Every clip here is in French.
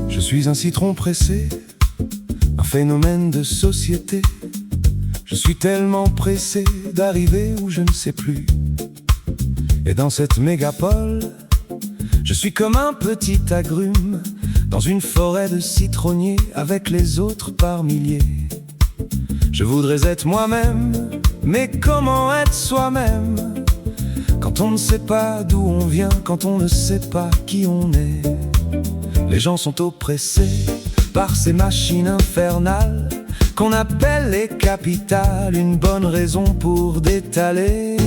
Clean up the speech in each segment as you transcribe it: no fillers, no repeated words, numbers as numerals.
Je suis un citron pressé, un phénomène de société. Je suis tellement pressé d'arriver où je ne sais plus. Et dans cette mégapole, je suis comme un petit agrume dans une forêt de citronniers avec les autres par milliers. Je voudrais être moi-même, mais comment être soi-même quand on ne sait pas d'où on vient, quand on ne sait pas qui on est? Les gens sont oppressés par ces machines infernales qu'on appelle les capitales, une bonne raison pour détaler.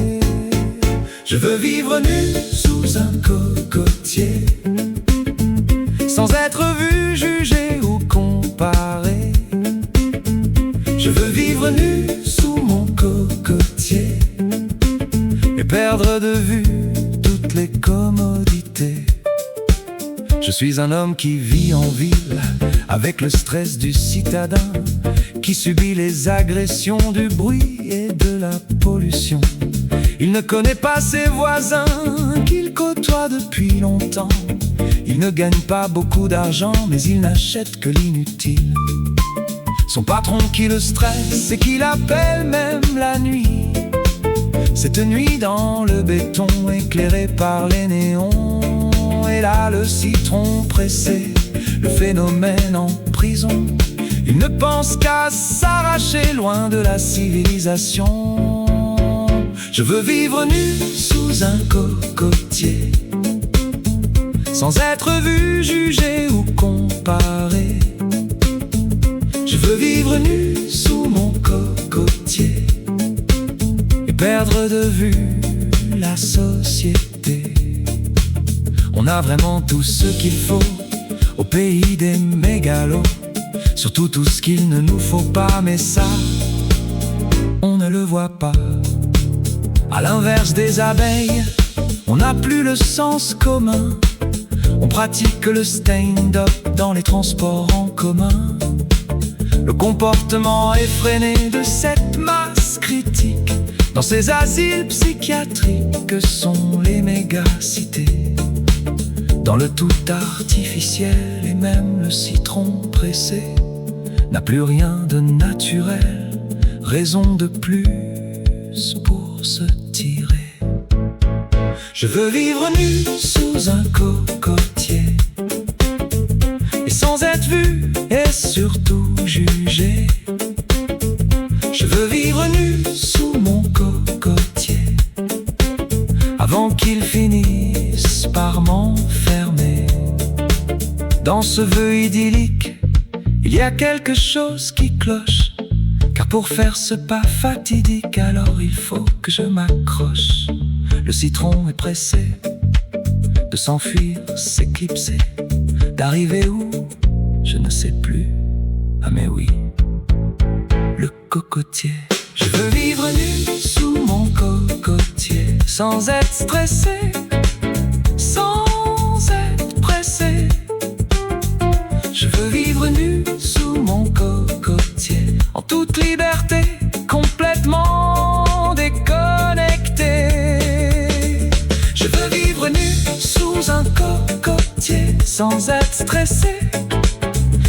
Je veux vivre nu sous un cocotier, sans être vu, jugé ou comparé. Je veux vivre nu sous mon cocotier et perdre de vue toutes les commodités. Je suis un homme qui vit en ville, avec le stress du citadin, qui subit les agressions du bruit et de la pollution. Il ne connaît pas ses voisins, qu'il côtoie depuis longtemps. Il ne gagne pas beaucoup d'argent, mais il n'achète que l'inutile. Son patron qui le stresse et qui l'appelle même la nuit. Cette nuit dans le béton, éclairé par les néons. Et là le citron pressé, le phénomène en prison. Il ne pense qu'à s'arracher loin de la civilisation. Je veux vivre nu sous un cocotier, sans être vu, jugé ou comparé. Je veux vivre nu sous mon cocotier et perdre de vue la société. On a vraiment tout ce qu'il faut au pays des mégalos, surtout tout ce qu'il ne nous faut pas, mais ça, on ne le voit pas. À l'inverse des abeilles, on n'a plus le sens commun. On pratique le stand-up dans les transports en commun. Le comportement effréné de cette masse critique dans ces asiles psychiatriques que sont les mégacités. Dans le tout artificiel, et même le citron pressé n'a plus rien de naturel, raison de plus pour se tirer. Je veux vivre nu sous un cocotier, et sans être vu et surtout jugé. Je veux vivre nu sous mon cocotier avant qu'il finisse par m'enfermer. Dans ce vœu idyllique, il y a quelque chose qui cloche, car pour faire ce pas fatidique, alors il faut que je m'accroche. Le citron est pressé de s'enfuir, s'éclipser, d'arriver où, je ne sais plus. Ah mais oui, le cocotier. Je veux vivre nu sous mon cocotier, sans être stressé, sans être pressé. Je veux vivre nu sous mon cocotier, en toute liberté, complètement déconnecté. Je veux vivre nu sous un cocotier, sans être stressé,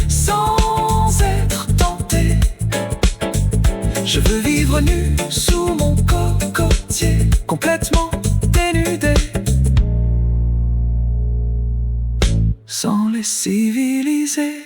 sans être tenté. Je veux vivre nu sous mon cocotier, complètement dénudé, sans les civiliser.